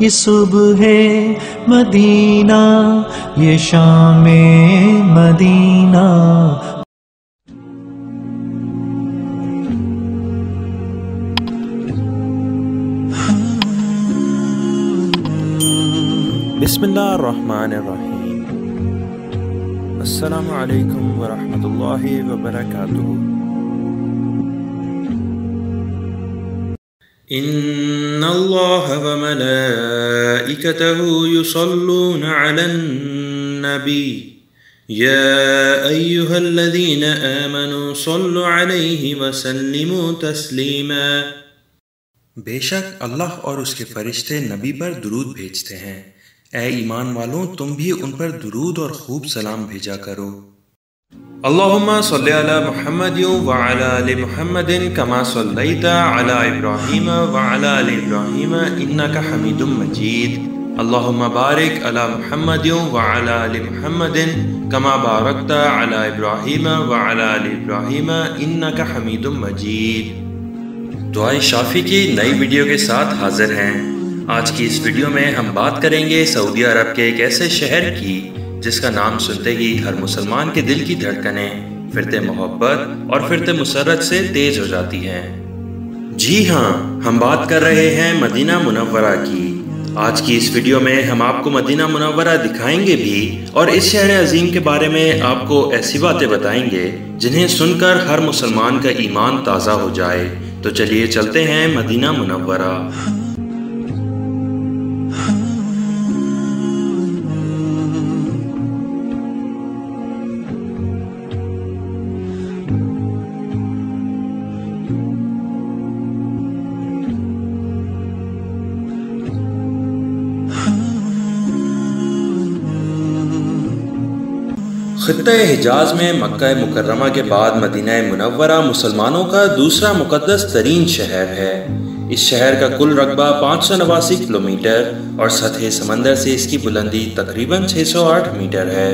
یہ صبح مدینہ، یہ شام مدینہ۔ بسم اللہ الرحمن الرحیم۔ السلام علیکم ورحمۃ اللہ وبرکاتہ۔ ان اللہ وملائکتہ یصلون علی النبی یا ایہا الذین آمنوا صلوا علیہ وسلموا تسلیما۔ بے شک اللہ اور اس کے فرشتے نبی پر درود بھیجتے ہیں، اے ایمان والوں تم بھی ان پر درود اور خوب سلام بھیجا کرو۔ اللہم صلی علی محمد وعلی آل محمد کما صلیت علی ابراہیم وعلی آل ابراہیم انک حمید مجید۔ اللہم بارک علی محمد وعلی آل محمد کما بارکت علی ابراہیم وعلی آل ابراہیم انک حمید مجید۔ دعائے شافی کی نئی ویڈیو کے ساتھ حاضر ہیں۔ آج کی اس ویڈیو میں ہم بات کریں گے سعودی عرب کے ایک ایسے شہر کی جس کا نام سنتے ہی ہر مسلمان کے دل کی دھڑکنیں فرت محبت اور فرت مسرت سے تیز ہو جاتی ہیں۔ جی ہاں، ہم بات کر رہے ہیں مدینہ منورہ کی۔ آج کی اس ویڈیو میں ہم آپ کو مدینہ منورہ دکھائیں گے بھی اور اس شہر عظیم کے بارے میں آپ کو ایسی باتیں بتائیں گے جنہیں سن کر ہر مسلمان کا ایمان تازہ ہو جائے۔ تو چلیے چلتے ہیں مدینہ منورہ۔ خطہ حجاز میں مکہ مکرمہ کے بعد مدینہ منورہ مسلمانوں کا دوسرا مقدس ترین شہر ہے۔ اس شہر کا کل رقبہ 589 کلومیٹر اور سطح سمندر سے اس کی بلندی تقریباً 608 میٹر ہے۔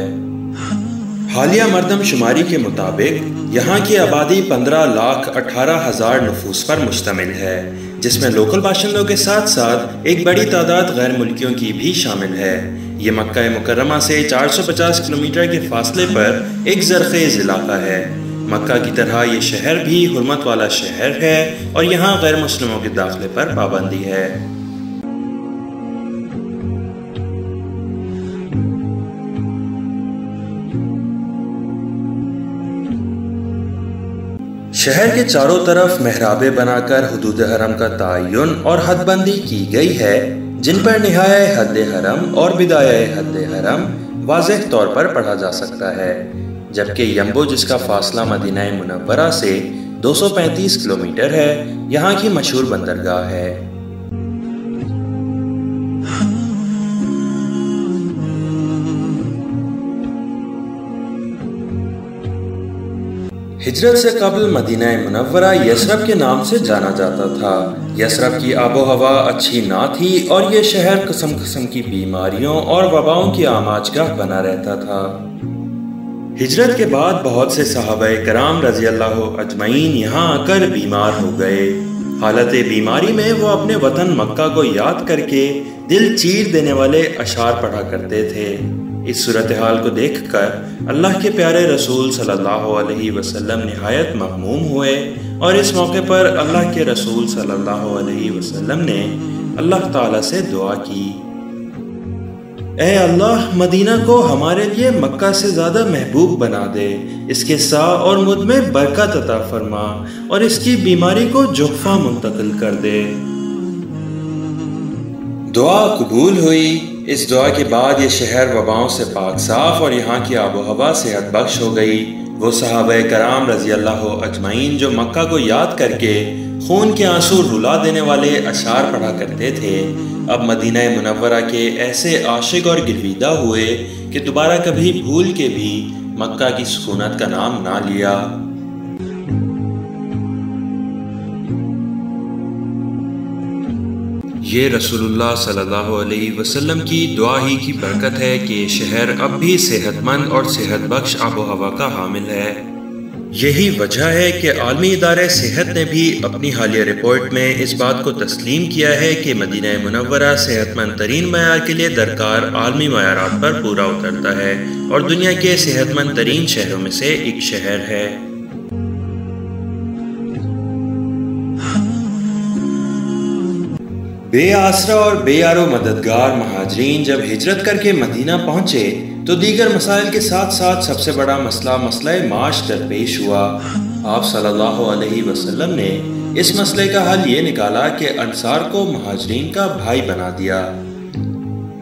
حالیہ مردم شماری کے مطابق یہاں کی آبادی 15,18,000 نفوس پر مشتمل ہے، جس میں لوکل باشندوں کے ساتھ ساتھ ایک بڑی تعداد غیر ملکیوں کی بھی شامل ہے۔ یہ مکہ مکرمہ سے 450 کلومیٹر کے فاصلے پر ایک زرخیز علاقہ ہے۔ مکہ کی طرح یہ شہر بھی حرمت والا شہر ہے اور یہاں غیر مسلموں کے داخلے پر پابندی ہے۔ شہر کے چاروں طرف محرابیں بنا کر حدود حرم کا تعین اور حد بندی کی گئی ہے، جن پر نہایہ حد حرم اور بدایہ حد حرم واضح طور پر پڑھا جا سکتا ہے، جبکہ ینبو جس کا فاصلہ مدینہ منورہ سے 235 کلومیٹر ہے یہاں کی مشہور بندرگاہ ہے۔ ہجرت سے قبل مدینہ منورہ یثرب کے نام سے جانا جاتا تھا۔ یثرب کی آب و ہوا اچھی نہ تھی اور یہ شہر قسم قسم کی بیماریوں اور وباؤں کی آماج گاہ بنا رہتا تھا۔ ہجرت کے بعد بہت سے صحابہ کرام رضی اللہ اجمعین یہاں آ کر بیمار ہو گئے۔ حالت بیماری میں وہ اپنے وطن مکہ کو یاد کر کے دل چیر دینے والے اشعار پڑھا کرتے تھے۔ اس صورتحال کو دیکھ کر اللہ کے پیارے رسول صلی اللہ علیہ وسلم نہایت مغموم ہوئے اور اس موقع پر اللہ کے رسول صلی اللہ علیہ وسلم نے اللہ تعالیٰ سے دعا کی، اے اللہ مدینہ کو ہمارے لیے مکہ سے زیادہ محبوب بنا دے، اس کے سا اور مد میں برکت عطا فرما اور اس کی بیماری کو جحفہ منتقل کر دے۔ دعا قبول ہوئی۔ اس دعا کے بعد یہ شہر وباؤں سے پاک صاف اور یہاں کی آب و ہوا صحت بخش ہو گئی۔ وہ صحابہ کرام رضی اللہ اجمعین جو مکہ کو یاد کر کے خون کے آنسو رلا دینے والے اشعار پڑھا کرتے تھے، اب مدینہ منورہ کے ایسے عاشق اور گرویدہ ہوئے کہ دوبارہ کبھی بھول کے بھی مکہ کی سکونت کا نام نہ لیا۔ یہ رسول اللہ صلی اللہ علیہ وسلم کی دعا ہی کی برکت ہے کہ یہ شہر اب بھی صحت مند اور صحت بخش آب و ہوا کا حامل ہے۔ یہی وجہ ہے کہ عالمی ادارہ صحت نے بھی اپنی حالیہ رپورٹ میں اس بات کو تسلیم کیا ہے کہ مدینہ منورہ صحت مند ترین معیار کے لیے درکار عالمی معیارات پر پورا اترتا ہے اور دنیا کے صحت مند ترین شہروں میں سے ایک شہر ہے۔ بے آسرا اور بے یارو مددگار مہاجرین جب ہجرت کر کے مدینہ پہنچے تو دیگر مسائل کے ساتھ ساتھ سب سے بڑا مسئلہ معاش درپیش ہوا۔ آپ صلی اللہ علیہ وسلم نے اس مسئلے کا حل یہ نکالا کہ انصار کو مہاجرین کا بھائی بنا دیا۔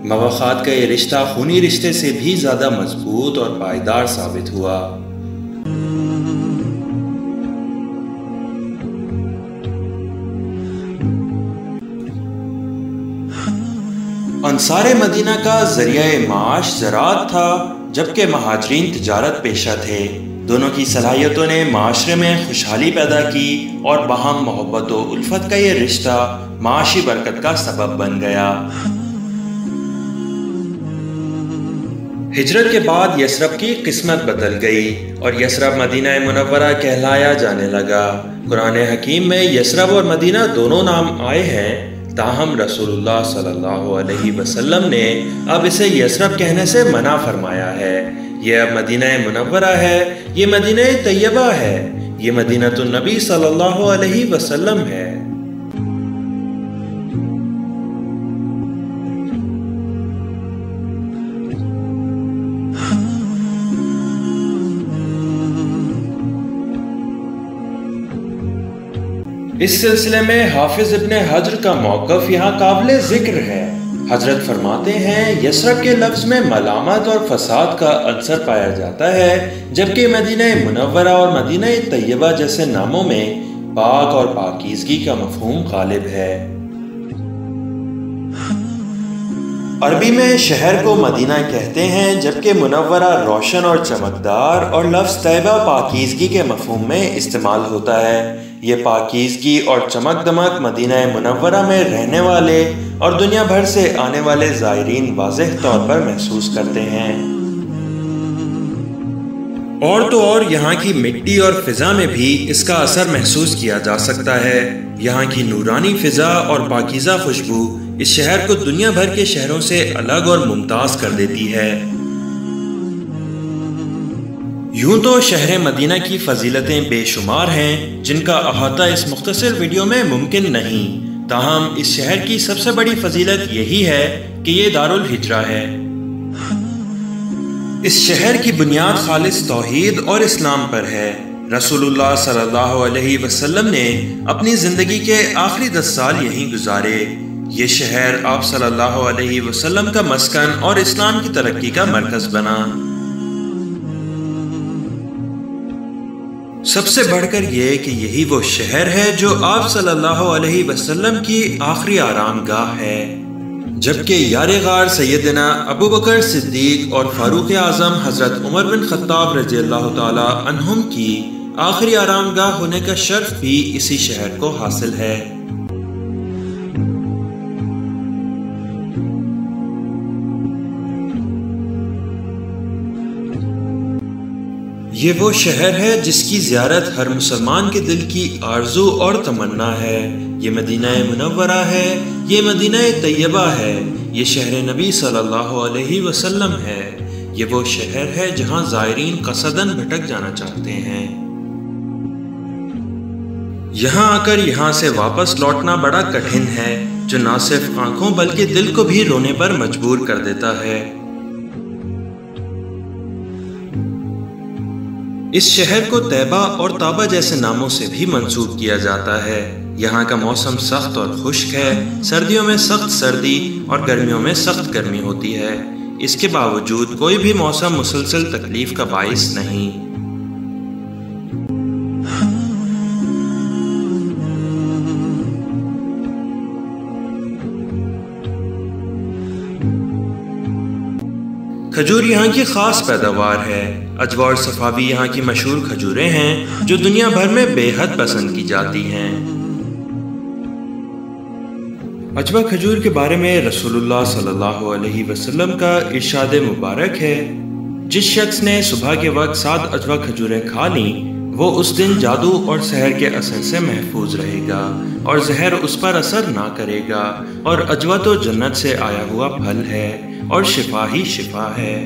مواخات کا یہ رشتہ خونی رشتے سے بھی زیادہ مضبوط اور پائیدار ثابت ہوا۔ انصار مدینہ کا ذریعہ معاش زراعت تھا جبکہ مہاجرین تجارت پیشہ تھے۔ دونوں کی صلاحیتوں نے معاشرے میں خوشحالی پیدا کی اور باہم محبت و الفت کا یہ رشتہ معاشی برکت کا سبب بن گیا۔ ہجرت کے بعد یثرب کی قسمت بدل گئی اور یثرب مدینہ منورہ کہلایا جانے لگا۔ قرآن حکیم میں یثرب اور مدینہ دونوں نام آئے ہیں، تاہم رسول اللہ صلی اللہ علیہ وسلم نے اب اسے یثرب کہنے سے منع فرمایا ہے۔ یہ اب مدینہ منورہ ہے، یہ مدینہ طیبہ ہے، یہ مدینہ النبی صلی اللہ علیہ وسلم ہے۔ اس سلسلے میں حافظ ابن حجر کا موقف یہاں قابل ذکر ہے۔ حضرت فرماتے ہیں یثرب کے لفظ میں ملامت اور فساد کا عنصر پایا جاتا ہے، جبکہ مدینہ منورہ اور مدینہ طیبہ جیسے ناموں میں پاک اور پاکیزگی کا مفہوم غالب ہے۔ عربی میں شہر کو مدینہ کہتے ہیں جبکہ منورہ روشن اور چمکدار اور لفظ طیبہ پاکیزگی کے مفہوم میں استعمال ہوتا ہے۔ یہ پاکیزگی اور چمک دمک مدینہ منورہ میں رہنے والے اور دنیا بھر سے آنے والے زائرین واضح طور پر محسوس کرتے ہیں۔ اور تو اور یہاں کی مٹی اور فضا میں بھی اس کا اثر محسوس کیا جا سکتا ہے۔ یہاں کی نورانی فضا اور پاکیزہ خوشبو اس شہر کو دنیا بھر کے شہروں سے الگ اور ممتاز کر دیتی ہے۔ یوں تو شہر مدینہ کی فضیلتیں بے شمار ہیں جن کا احاطہ اس مختصر ویڈیو میں ممکن نہیں، تاہم اس شہر کی سب سے بڑی فضیلت یہی ہے کہ یہ دارالہجرہ ہے۔ اس شہر کی بنیاد خالص توحید اور اسلام پر ہے۔ رسول اللہ صلی اللہ علیہ وسلم نے اپنی زندگی کے آخری 10 سال یہیں گزارے۔ یہ شہر آپ صلی اللہ علیہ وسلم کا مسکن اور اسلام کی ترقی کا مرکز بنا۔ سب سے بڑھ کر یہ کہ یہی وہ شہر ہے جو آپ صلی اللہ علیہ وسلم کی آخری آرام گاہ ہے، جبکہ یار غار سیدنا ابو بکر صدیق اور فاروق اعظم حضرت عمر بن خطاب رضی اللہ تعالی عنہم کی آخری آرام گاہ ہونے کا شرف بھی اسی شہر کو حاصل ہے۔ یہ وہ شہر ہے جس کی زیارت ہر مسلمان کے دل کی آرزو اور تمنا ہے۔ یہ مدینہ منورہ ہے، یہ مدینہ طیبہ ہے، یہ شہر نبی صلی اللہ علیہ وسلم ہے۔ یہ وہ شہر ہے جہاں زائرین قصداً بھٹک جانا چاہتے ہیں۔ یہاں آ کر یہاں سے واپس لوٹنا بڑا کٹھن ہے، جو نہ صرف آنکھوں بلکہ دل کو بھی رونے پر مجبور کر دیتا ہے۔ اس شہر کو طیبہ اور طابہ جیسے ناموں سے بھی منسوب کیا جاتا ہے۔ یہاں کا موسم سخت اور خشک ہے، سردیوں میں سخت سردی اور گرمیوں میں سخت گرمی ہوتی ہے۔ اس کے باوجود کوئی بھی موسم مسلسل تکلیف کا باعث نہیں۔ کھجور یہاں کی خاص پیداوار ہے۔ اجوا اور صفاوی یہاں کی مشہور کھجوریں ہیں جو دنیا بھر میں بے حد پسند کی جاتی ہیں۔ اجوا کھجور کے بارے میں رسول اللہ صلی اللہ علیہ وسلم کا ارشاد مبارک ہے، جس شخص نے صبح کے وقت 7 اجوا کھجوریں کھا لیں وہ اس دن جادو اور سحر کے اثر سے محفوظ رہے گا اور زہر اس پر اثر نہ کرے گا، اور عجوہ تو جنت سے آیا ہوا پھل ہے اور شفا ہی شفا ہے۔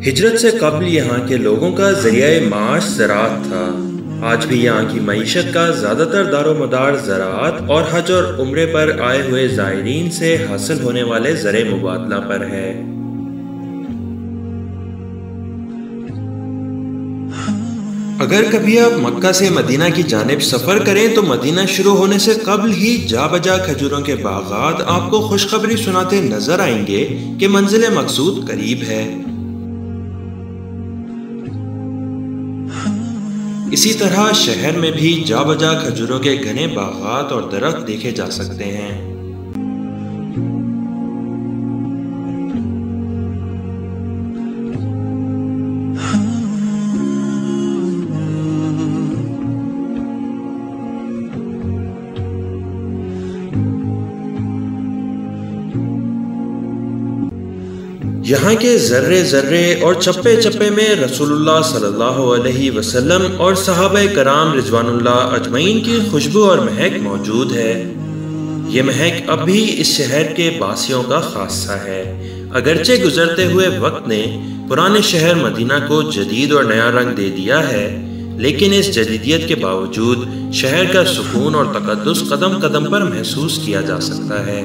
ہجرت سے قبل یہاں کے لوگوں کا ذریعہ معاش زراعت تھا۔ آج بھی یہاں کی معیشت کا زیادہ تر دار و مدار زراعت اور حج اور عمرے پر آئے ہوئے زائرین سے حاصل ہونے والے زر مبادلہ پر ہے۔ اگر کبھی آپ مکہ سے مدینہ کی جانب سفر کریں تو مدینہ شروع ہونے سے قبل ہی جا بجا کھجوروں کے باغات آپ کو خوشخبری سناتے نظر آئیں گے کہ منزل مقصود قریب ہے۔ اسی طرح شہر میں بھی جا بجا کھجوروں کے گھنے باغات اور درخت دیکھے جا سکتے ہیں۔ یہاں کے ذرے ذرے اور چپے چپے میں رسول اللہ صلی اللہ علیہ وسلم اور صحابہ کرام رضوان اللہ اجمعین کی خوشبو اور مہک موجود ہے۔ یہ مہک اب بھی اس شہر کے باسیوں کا خاصہ ہے۔ اگرچہ گزرتے ہوئے وقت نے پرانے شہر مدینہ کو جدید اور نیا رنگ دے دیا ہے، لیکن اس جدیدیت کے باوجود شہر کا سکون اور تقدس قدم قدم پر محسوس کیا جا سکتا ہے۔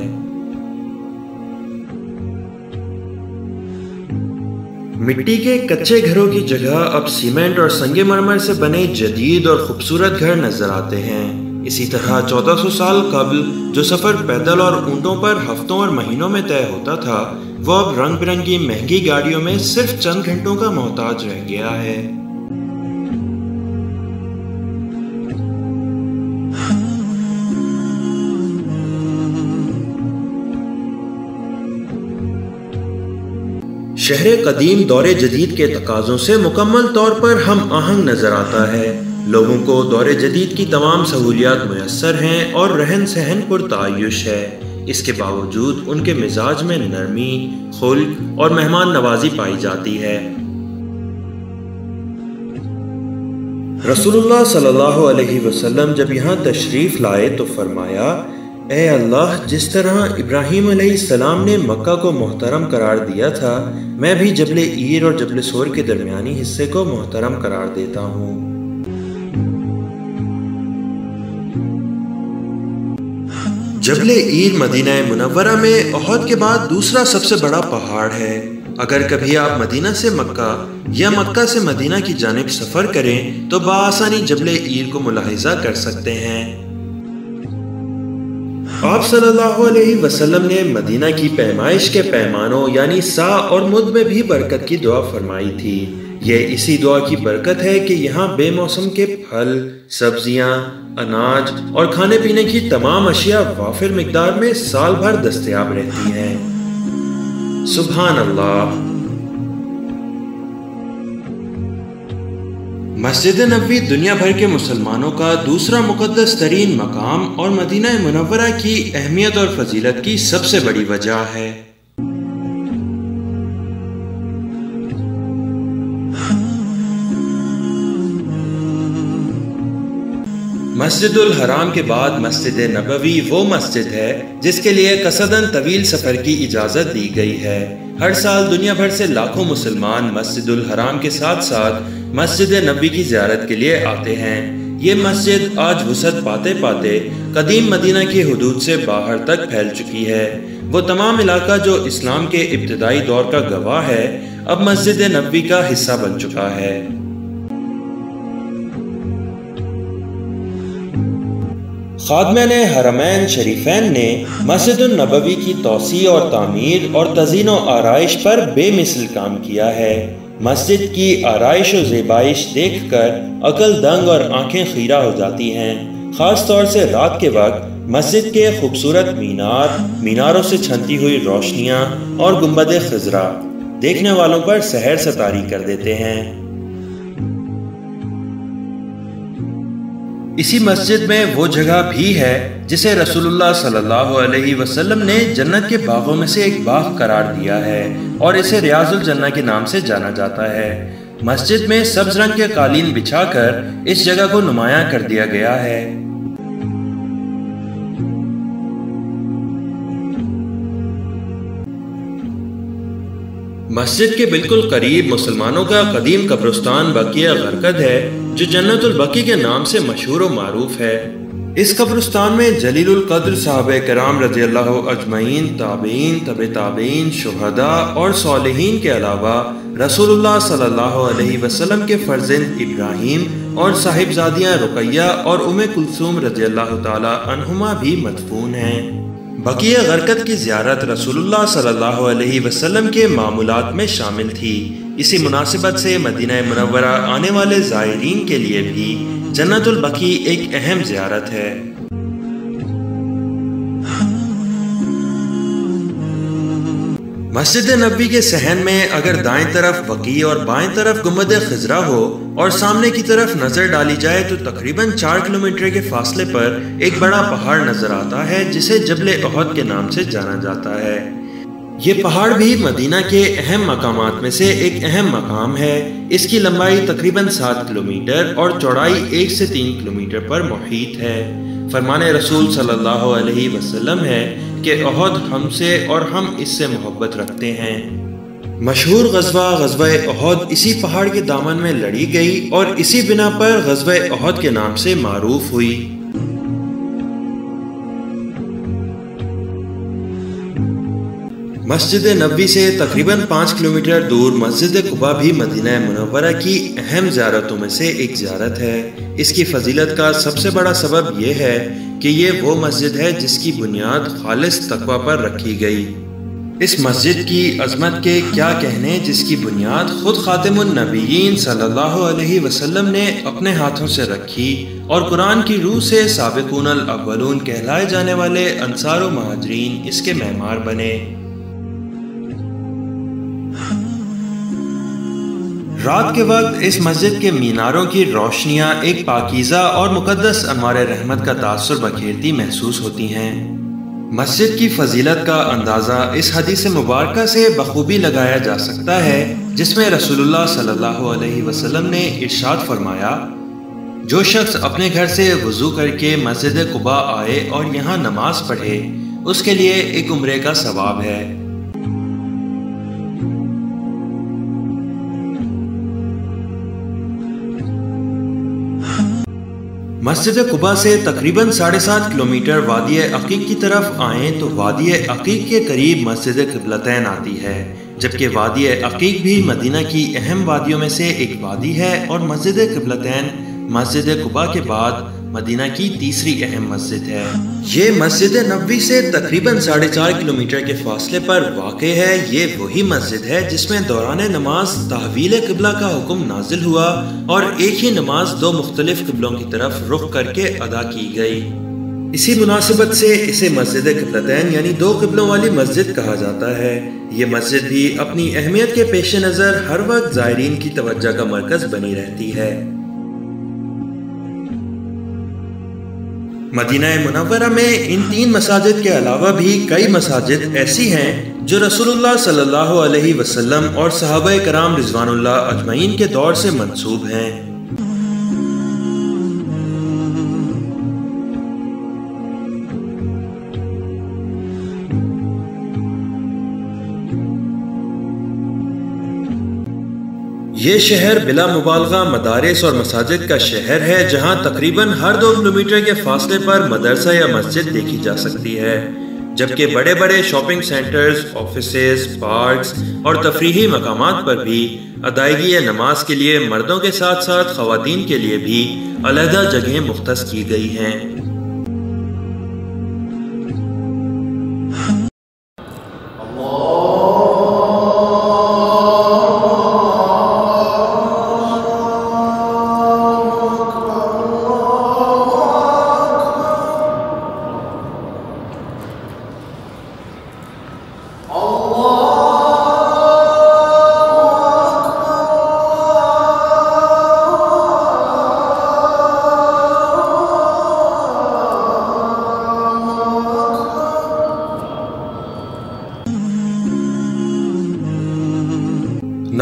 مٹی کے کچے گھروں کی جگہ اب سیمنٹ اور سنگ مرمر سے بنے جدید اور خوبصورت گھر نظر آتے ہیں۔ اسی طرح 1400 سال قبل جو سفر پیدل اور اونٹوں پر ہفتوں اور مہینوں میں طے ہوتا تھا، وہ اب رنگ برنگی مہنگی گاڑیوں میں صرف چند گھنٹوں کا محتاج رہ گیا ہے۔ شہر قدیم دور جدید کے تقاضوں سے مکمل طور پر ہم آہنگ نظر آتا ہے۔ لوگوں کو دور جدید کی تمام سہولیات میسر ہیں اور رہن سہن پرتعیش ہے۔ اس کے باوجود ان کے مزاج میں نرمی، خلق اور مہمان نوازی پائی جاتی ہے۔ رسول اللہ صلی اللہ علیہ وسلم جب یہاں تشریف لائے تو فرمایا، اے اللہ، جس طرح ابراہیم علیہ السلام نے مکہ کو محترم قرار دیا تھا، میں بھی جبل عیر اور جبل سور کے درمیانی حصے کو محترم قرار دیتا ہوں۔ جبل عیر مدینہ منورہ میں احد کے بعد دوسرا سب سے بڑا پہاڑ ہے۔ اگر کبھی آپ مدینہ سے مکہ یا مکہ سے مدینہ کی جانب سفر کریں تو بآسانی جبل عیر کو ملاحظہ کر سکتے ہیں۔ آپ صلی اللہ علیہ وسلم نے مدینہ کی پیمائش کے پیمانوں یعنی سا اور مد میں بھی برکت کی دعا فرمائی تھی۔ یہ اسی دعا کی برکت ہے کہ یہاں بے موسم کے پھل، سبزیاں، اناج اور کھانے پینے کی تمام اشیاء وافر مقدار میں سال بھر دستیاب رہتی ہیں۔ سبحان اللہ۔ مسجد نبوی دنیا بھر کے مسلمانوں کا دوسرا مقدس ترین مقام اور مدینہ منورہ کی اہمیت اور فضیلت کی سب سے بڑی وجہ ہے۔ مسجد الحرام کے بعد مسجد نبوی وہ مسجد ہے جس کے لیے قصداً طویل سفر کی اجازت دی گئی ہے۔ ہر سال دنیا بھر سے لاکھوں مسلمان مسجد الحرام کے ساتھ ساتھ مسجد نبوی کی زیارت کے لیے آتے ہیں۔ یہ مسجد آج وسعت پاتے پاتے قدیم مدینہ کی حدود سے باہر تک پھیل چکی ہے۔ وہ تمام علاقہ جو اسلام کے ابتدائی دور کا گواہ ہے، اب مسجد نبوی کا حصہ بن چکا ہے۔ خادمین حرمین شریفین نے مسجد النبوی کی توسیع اور تعمیر اور تزئین و آرائش پر بے مثل کام کیا ہے۔ مسجد کی آرائش و زیبائش دیکھ کر عقل دنگ اور آنکھیں خیرہ ہو جاتی ہیں۔ خاص طور سے رات کے وقت مسجد کے خوبصورت میناروں سے چھنتی ہوئی روشنیاں اور گنبد خضرا دیکھنے والوں پر سحر سے طاری کر دیتے ہیں۔ اسی مسجد میں وہ جگہ بھی ہے جسے رسول اللہ صلی اللہ علیہ وسلم نے جنت کے باغوں میں سے ایک باغ قرار دیا ہے اور اسے ریاض الجنہ کے نام سے جانا جاتا ہے۔ مسجد میں سبز رنگ کے قالین بچھا کر اس جگہ کو نمایاں کر دیا گیا ہے۔ مسجد کے بالکل قریب مسلمانوں کا قدیم قبرستان بقیہ غرقد ہے جو جنت البقیع کے نام سے مشہور و معروف ہے۔ اس قبرستان میں جلیل القدر صحابہ کرام رضی اللہ اجمعین، تابعین، تبع تابعین، شہداء اور صالحین کے علاوہ رسول اللہ صلی اللہ علیہ وسلم کے فرزند ابراہیم اور صاحبزادیاں رقیہ اور ام کلثوم رضی اللہ تعالی عنہما بھی مدفون ہیں۔ بقیع غرقد کی زیارت رسول اللہ صلی اللہ علیہ وسلم کے معمولات میں شامل تھی۔ اسی مناسبت سے مدینہ منورہ آنے والے زائرین کے لیے بھی جنت البقیع ایک اہم زیارت ہے۔ مسجد نبوی کے صحن میں اگر دائیں طرف بقیع اور بائیں طرف گنبد خضرا ہو اور سامنے کی طرف نظر ڈالی جائے تو تقریباً 4 کلومیٹر کے فاصلے پر ایک بڑا پہاڑ نظر آتا ہے جسے جبل احد کے نام سے جانا جاتا ہے۔ یہ پہاڑ بھی مدینہ کے اہم مقامات میں سے ایک اہم مقام ہے۔ اس کی لمبائی تقریباً 7 کلومیٹر اور چوڑائی 1 سے 3 کلومیٹر پر محیط ہے۔ فرمان رسول صلی اللہ علیہ وسلم ہے کہ احد ہم سے اور ہم اس سے محبت رکھتے ہیں۔ مشہور غزوہ احد اسی پہاڑ کے دامن میں لڑی گئی اور اسی بنا پر غزوہ احد کے نام سے معروف ہوئی۔ مسجد نبوی سے تقریباً 5 کلومیٹر دور مسجد قباء بھی مدینہ منورہ کی اہم زیارتوں میں سے ایک زیارت ہے۔ اس کی فضیلت کا سب سے بڑا سبب یہ ہے کہ یہ وہ مسجد ہے جس کی بنیاد خالص تقوی پر رکھی گئی۔ اس مسجد کی عظمت کے کیا کہنے جس کی بنیاد خود خاتم النبیین صلی اللہ علیہ وسلم نے اپنے ہاتھوں سے رکھی اور قرآن کی روح سے سابقون الاولون کہلائے جانے والے انصار و مہاجرین اس کے معمار بنے۔ رات کے وقت اس مسجد کے میناروں کی روشنیاں ایک پاکیزہ اور مقدس انوار رحمت کا تاثر بکھیرتی محسوس ہوتی ہیں۔ مسجد کی فضیلت کا اندازہ اس حدیث مبارکہ سے بخوبی لگایا جا سکتا ہے جس میں رسول اللہ صلی اللہ علیہ وسلم نے ارشاد فرمایا، جو شخص اپنے گھر سے وضو کر کے مسجد قباء آئے اور یہاں نماز پڑھے اس کے لیے ایک عمرے کا ثواب ہے۔ مسجد قباء سے تقریباً 7.5 کلومیٹر وادی عقیق کی طرف آئیں تو وادی عقیق کے قریب مسجد قبلتین آتی ہے، جبکہ وادی عقیق بھی مدینہ کی اہم وادیوں میں سے ایک وادی ہے اور مسجد قبلتین مسجد قباء کے بعد مدینہ کی تیسری اہم مسجد ہے۔ یہ مسجد نبوی سے تقریباً 4.5 کلومیٹر کے فاصلے پر واقع ہے۔ یہ وہی مسجد ہے جس میں دوران نماز تحویل قبلہ کا حکم نازل ہوا اور ایک ہی نماز 2 مختلف قبلوں کی طرف رخ کر کے ادا کی گئی۔ اسی مناسبت سے اسے مسجد قبلتین یعنی 2 قبلوں والی مسجد کہا جاتا ہے۔ یہ مسجد بھی اپنی اہمیت کے پیش نظر ہر وقت زائرین کی توجہ کا مرکز بنی رہتی ہے۔ مدینہ منورہ میں ان 3 مساجد کے علاوہ بھی کئی مساجد ایسی ہیں جو رسول اللہ صلی اللہ علیہ وسلم اور صحابہ کرام رضوان اللہ اجمعین کے دور سے منسوب ہیں۔ یہ شہر بلا مبالغہ مدارس اور مساجد کا شہر ہے جہاں تقریباً ہر 2 کلومیٹر کے فاصلے پر مدرسہ یا مسجد دیکھی جا سکتی ہے، جبکہ بڑے بڑے شاپنگ سینٹرز، آفیسز، پارکس اور تفریحی مقامات پر بھی ادائیگی نماز کے لیے مردوں کے ساتھ ساتھ خواتین کے لیے بھی علیحدہ جگہیں مختص کی گئی ہیں۔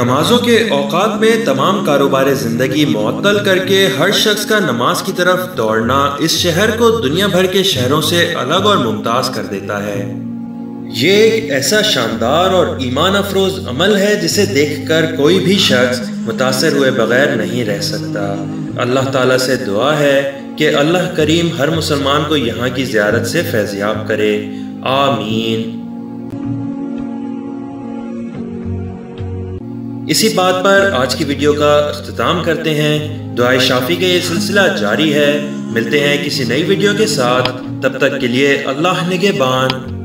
نمازوں کے اوقات میں تمام کاروبار زندگی معطل کر کے ہر شخص کا نماز کی طرف دوڑنا اس شہر کو دنیا بھر کے شہروں سے الگ اور ممتاز کر دیتا ہے۔ یہ ایک ایسا شاندار اور ایمان افروز عمل ہے جسے دیکھ کر کوئی بھی شخص متاثر ہوئے بغیر نہیں رہ سکتا۔ اللہ تعالیٰ سے دعا ہے کہ اللہ کریم ہر مسلمان کو یہاں کی زیارت سے فیضیاب کرے، آمین۔ اسی بات پر آج کی ویڈیو کا اختتام کرتے ہیں۔ دعائے شافی کا یہ سلسلہ جاری ہے۔ ملتے ہیں کسی نئی ویڈیو کے ساتھ، تب تک کے لیے اللہ نگہبان۔